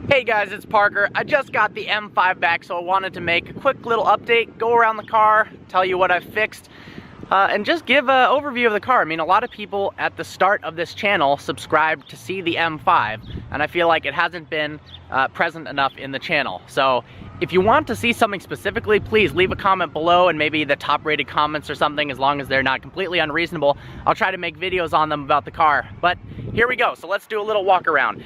Hey guys, it's Parker. I just got the M5 back, so I wanted to make a quick little update, go around the car, tell you what I've fixed, and just give an overview of the car. I mean, a lot of people at the start of this channel subscribed to see the M5, and I feel like it hasn't been present enough in the channel. So if you want to see something specifically, please leave a comment below, and maybe the top rated comments or something, as long as they're not completely unreasonable. I'll try to make videos on them about the car. But here we go, so let's do a little walk around.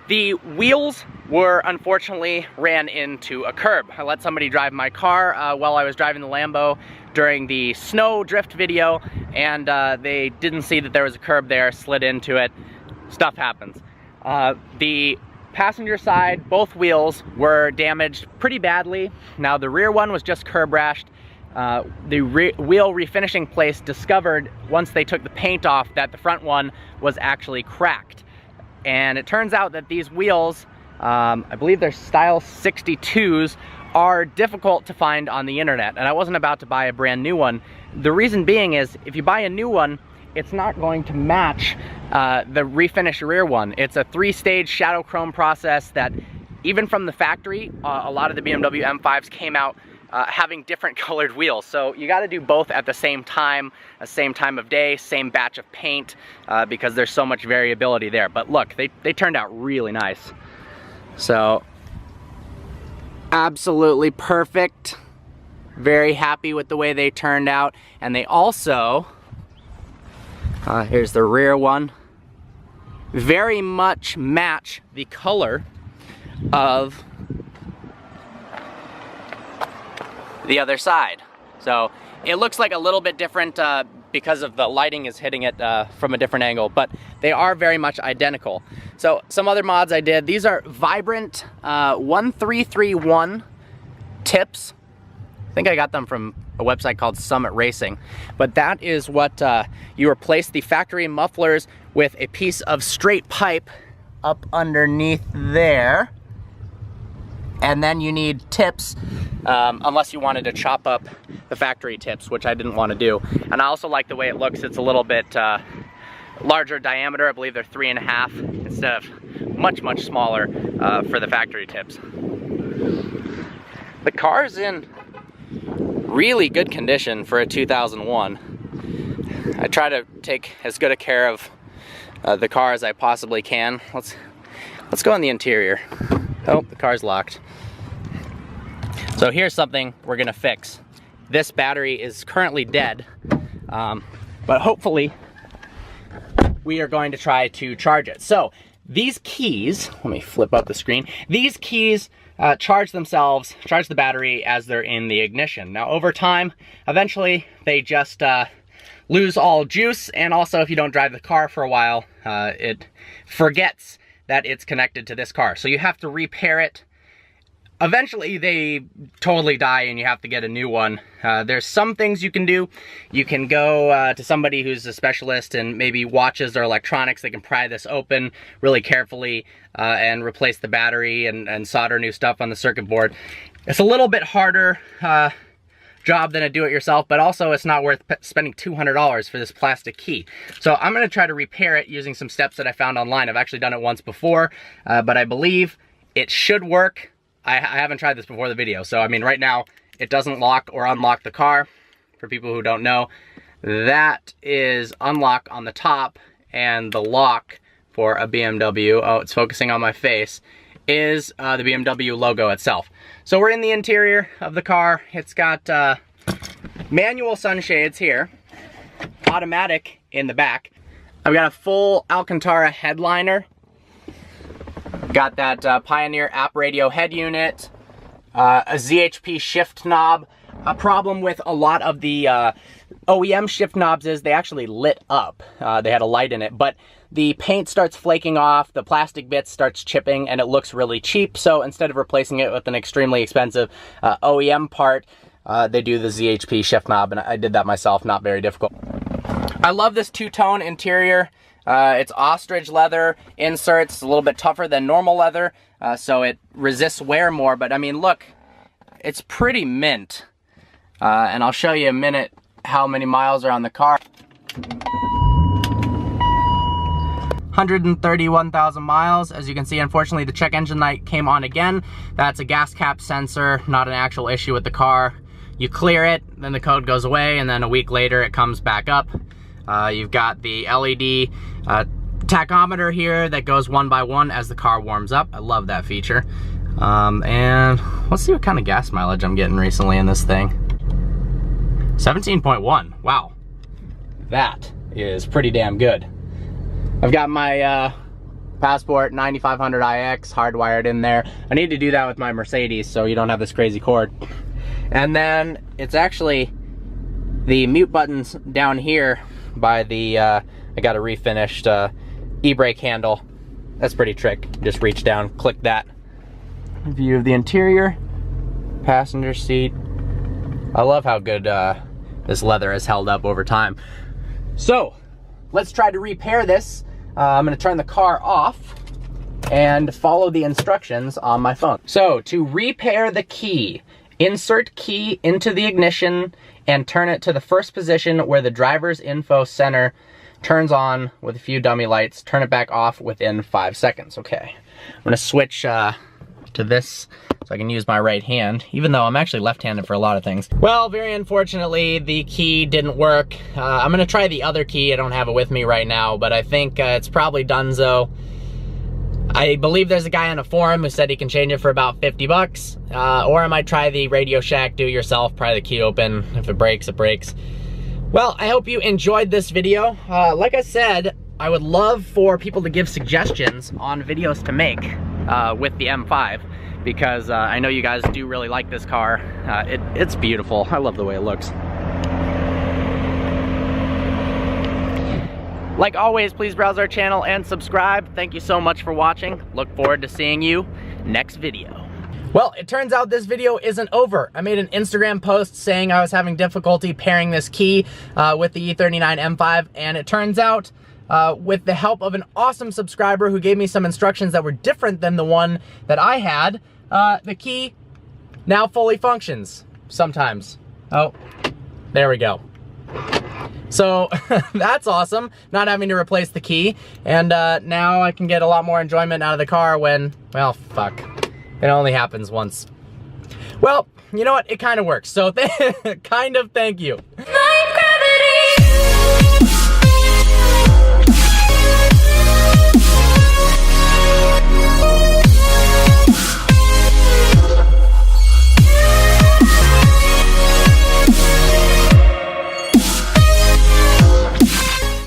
The wheels were unfortunately ran into a curb. I let somebody drive my car while I was driving the Lambo during the snow drift video, and they didn't see that there was a curb there, slid into it. Stuff happens. The passenger side, both wheels were damaged pretty badly. Now the rear one was just curb rashed. The wheel refinishing place discovered once they took the paint off that the front one was actually cracked. And it turns out that these wheels, I believe they're style 62s, are difficult to find on the internet. And I wasn't about to buy a brand new one. The reason being is, if you buy a new one, it's not going to match the refinished rear one. It's a 3-stage shadow chrome process that, even from the factory, a lot of the BMW M5s came out having different colored wheels. So you got to do both at the same time of day, same batch of paint, because there's so much variability there. But look, they turned out really nice. So absolutely perfect. Very happy with the way they turned out. And they also, here's the rear one, very much match the color of the other side. So it looks like a little bit different because of the lighting is hitting it from a different angle, but they are very much identical. So some other mods I did, these are Vibrant 1331 tips. I think I got them from a website called Summit Racing, but that is what you replace the factory mufflers with a piece of straight pipe up underneath there. And then you need tips, unless you wanted to chop up the factory tips, which I didn't want to do. And I also like the way it looks. It's a little bit larger diameter. I believe they're 3.5 instead of much smaller for the factory tips. The car's in really good condition for a 2001. I try to take as good a care of the car as I possibly can. Let's go in the interior. Oh, the car's locked. So here's something we're gonna fix. This battery is currently dead, but hopefully we are going to try to charge it. So these keys, let me flip up the screen. These keys charge themselves, charge the battery as they're in the ignition. Now over time, eventually they just lose all juice, and also if you don't drive the car for a while, it forgets that it's connected to this car. So you have to repair it. Eventually they totally die and you have to get a new one. There's some things you can do. You can go to somebody who's a specialist and maybe watches their electronics. They can pry this open really carefully and replace the battery and solder new stuff on the circuit board. It's a little bit harder job than a do-it-yourself, but also it's not worth spending $200 for this plastic key. So I'm gonna try to repair it using some steps that I found online. I've actually done it once before, but I believe it should work. I haven't tried this before the video, so I mean right now it doesn't lock or unlock the car. For people who don't know, that is unlock on the top, and the lock for a BMW, oh, it's focusing on my face, is the BMW logo itself. So we're in the interior of the car. It's got manual sunshades here, automatic in the back. I've got a full Alcantara headliner. Got that Pioneer app radio head unit, a ZHP shift knob. A problem with a lot of the OEM shift knobs is they actually lit up. They had a light in it, but the paint starts flaking off, the plastic bit starts chipping, and it looks really cheap. So instead of replacing it with an extremely expensive OEM part, they do the ZHP shift knob, and I did that myself, not very difficult. I love this two-tone interior. It's ostrich leather inserts, a little bit tougher than normal leather, so it resists wear more, but I mean, look, it's pretty mint. And I'll show you in a minute how many miles are on the car. 131,000 miles. As you can see, unfortunately, the check engine light came on again. That's a gas cap sensor, not an actual issue with the car. You clear it, then the code goes away, and then a week later it comes back up. You've got the LED tachometer here that goes one by one as the car warms up. I love that feature. And let's see what kind of gas mileage I'm getting recently in this thing. 17.1, wow. That is pretty damn good. I've got my Passport 9500 iX hardwired in there. I need to do that with my Mercedes so you don't have this crazy cord. And then it's actually the mute buttons down here by the, I got a refinished e-brake handle. That's pretty trick. Just reach down, click that. View of the interior, passenger seat. I love how good this leather has held up over time. So, let's try to repair this. I'm gonna turn the car off and follow the instructions on my phone. So, to repair the key, insert key into the ignition and turn it to the first position where the driver's info center turns on with a few dummy lights. Turn it back off within 5 seconds. Okay, I'm gonna switch to this so I can use my right hand, even though I'm actually left-handed for a lot of things. Well, very unfortunately, the key didn't work. I'm gonna try the other key. I don't have it with me right now, but I think it's probably donezo. I believe there's a guy on a forum who said he can change it for about 50 bucks. Or I might try the Radio Shack do-it-yourself, pry the key open. If it breaks, it breaks. Well, I hope you enjoyed this video. Like I said, I would love for people to give suggestions on videos to make with the M5, because I know you guys do really like this car. It's beautiful. I love the way it looks. Like always, please browse our channel and subscribe. Thank you so much for watching. Look forward to seeing you next video. Well, it turns out this video isn't over. I made an Instagram post saying I was having difficulty pairing this key with the E39 M5, and it turns out with the help of an awesome subscriber who gave me some instructions that were different than the one that I had, the key now fully functions sometimes. Oh, there we go. So that's awesome, not having to replace the key, and now I can get a lot more enjoyment out of the car when, well, fuck, it only happens once. Well, you know what, it kind of works, so kind of thank you.